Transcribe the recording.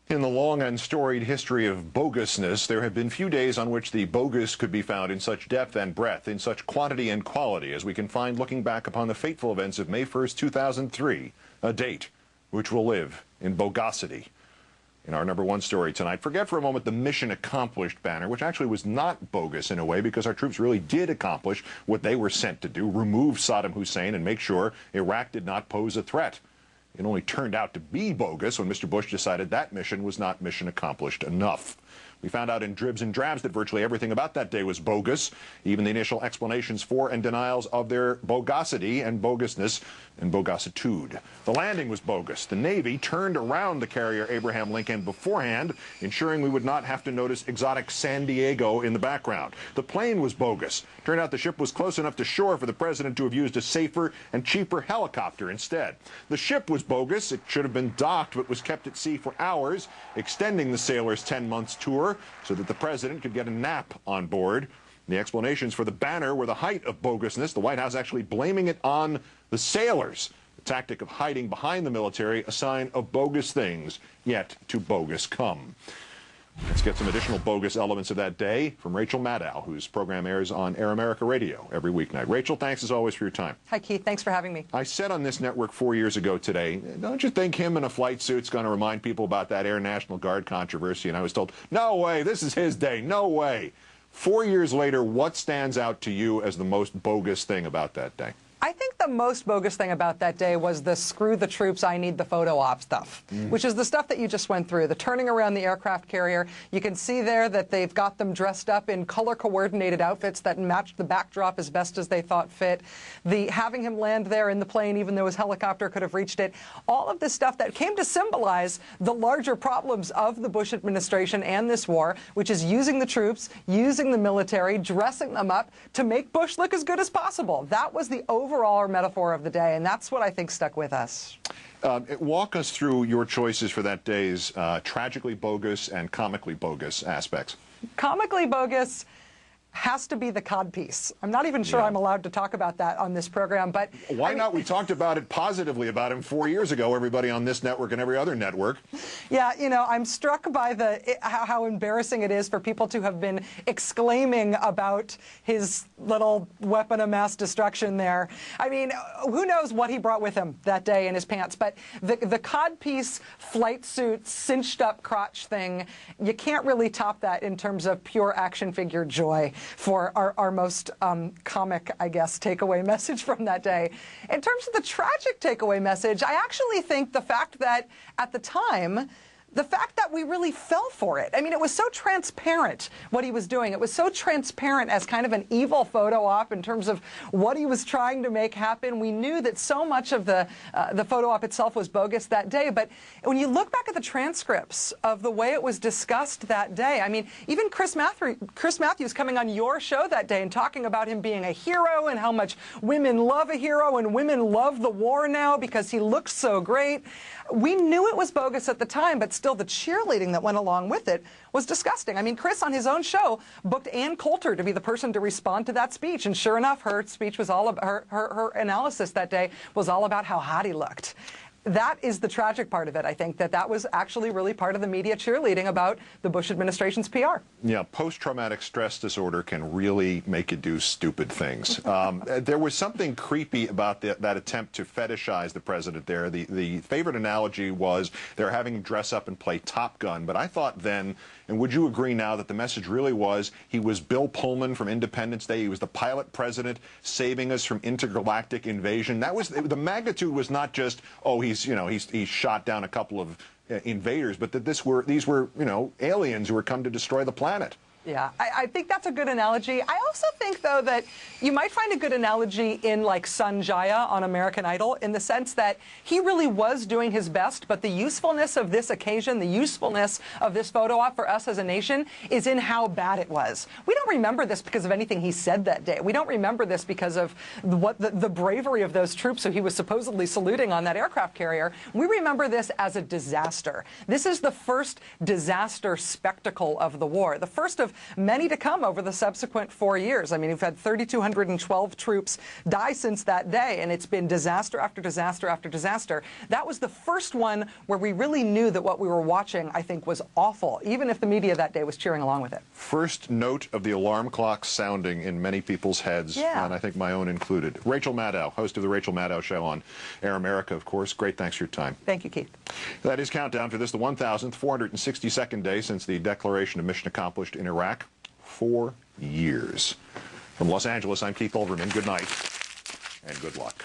In the long and storied history of bogusness, there have been few days on which the bogus could be found in such depth and breadth, in such quantity and quality as we can find looking back upon the fateful events of May 1st, 2003, a date which will live in bogosity. In our #1 story tonight, forget for a moment the mission accomplished banner, which actually was not bogus in a way because our troops really did accomplish what they were sent to do, remove Saddam Hussein and make sure Iraq did not pose a threat. It only turned out to be bogus when Mr. Bush decided that mission was not mission accomplished enough. We found out in dribs and drabs that virtually everything about that day was bogus, even the initial explanations for and denials of their bogosity and bogusness and bogositude. The landing was bogus. The Navy turned around the carrier Abraham Lincoln beforehand, ensuring we would not have to notice exotic San Diego in the background. The plane was bogus. Turned out the ship was close enough to shore for the president to have used a safer and cheaper helicopter instead. The ship was bogus. It should have been docked but was kept at sea for hours, extending the sailors' 10 months tour so that the president could get a nap on board. The explanations for the banner were the height of bogusness, the White House actually blaming it on the sailors. The tactic of hiding behind the military, a sign of bogus things yet to bogus come. Let's get some additional bogus elements of that day from Rachel Maddow, whose program airs on Air America Radio every weeknight. Rachel, thanks as always for your time. Hi, Keith. Thanks for having me. I said on this network 4 years ago today, don't you think him in a flight suit's going to remind people about that Air National Guard controversy? And I was told, no way, this is his day, no way. 4 years later, what stands out to you as the most bogus thing about that day? I think the most bogus thing about that day was the screw the troops, I need the photo op stuff, which is the stuff that you just went through, the turning around the aircraft carrier. You can see there that they've got them dressed up in color-coordinated outfits that matched the backdrop as best as they thought fit. The having him land there in the plane, even though his helicopter could have reached it. All of this stuff that came to symbolize the larger problems of the Bush administration and this war, which is using the troops, using the military, dressing them up to make Bush look as good as possible. That was the overall metaphor of the day, and that's what I think stuck with us. Walk us through your choices for that day's tragically bogus and comically bogus aspects. Comically bogus has to be the codpiece. I'm not even sure I'm allowed to talk about that on this program, but why not? We talked about it positively about him 4 years ago, everybody on this network and every other network. Yeah, you know, I'm struck by how embarrassing it is for people to have been exclaiming about his little weapon of mass destruction there. I mean, who knows what he brought with him that day in his pants, but the codpiece flight suit cinched up crotch thing, you can't really top that in terms of pure action figure joy for our most comic, I guess, takeaway message from that day. In terms of the tragic takeaway message, I actually think the fact that at the time, the fact that we really fell for it. I mean, it was so transparent what he was doing. It was so transparent as kind of an evil photo op in terms of what he was trying to make happen. We knew that so much of the photo op itself was bogus that day. But when you look back at the transcripts of the way it was discussed that day, I mean, even Chris Matthews coming on your show that day and talking about him being a hero and how much women love a hero and women love the war now because he looks so great. We knew it was bogus at the time, but still the cheerleading that went along with it was disgusting. I mean, Chris on his own show booked Ann Coulter to be the person to respond to that speech, and sure enough, her speech was all about her analysis that day was all about how hot he looked. That is the tragic part of it, I think, that was actually really part of the media cheerleading about the Bush administration's PR. Yeah, post-traumatic stress disorder can really make you do stupid things. There was something creepy about that attempt to fetishize the president there. The favorite analogy was they're having him dress up and play Top Gun, but I thought then, and would you agree now, that the message really was he was Bill Pullman from Independence Day. He was the pilot president saving us from intergalactic invasion. That was, the magnitude was not just, oh, he's shot down a couple of invaders, but that these were, aliens who were come to destroy the planet. Yeah, I think that's a good analogy. I also think, though, that you might find a good analogy in, like, Sanjaya on American Idol, in the sense that he really was doing his best, but the usefulness of this occasion, the usefulness of this photo op for us as a nation is in how bad it was. We don't remember this because of anything he said that day. We don't remember this because of the bravery of those troops who he was supposedly saluting on that aircraft carrier. We remember this as a disaster. This is the first disaster spectacle of the war, the first of many to come over the subsequent 4 years. I mean, we've had 3,212 troops die since that day, and it's been disaster after disaster after disaster. That was the first one where we really knew that what we were watching, I think, was awful, even if the media that day was cheering along with it. First note of the alarm clock sounding in many people's heads, and I think my own included. Rachel Maddow, host of The Rachel Maddow Show on Air America, of course. Great, thanks for your time. Thank you, Keith. That is countdown for this, the 1,462nd day since the declaration of mission accomplished in Iraq. 4 years. From Los Angeles, I'm Keith Olbermann. Good night and good luck.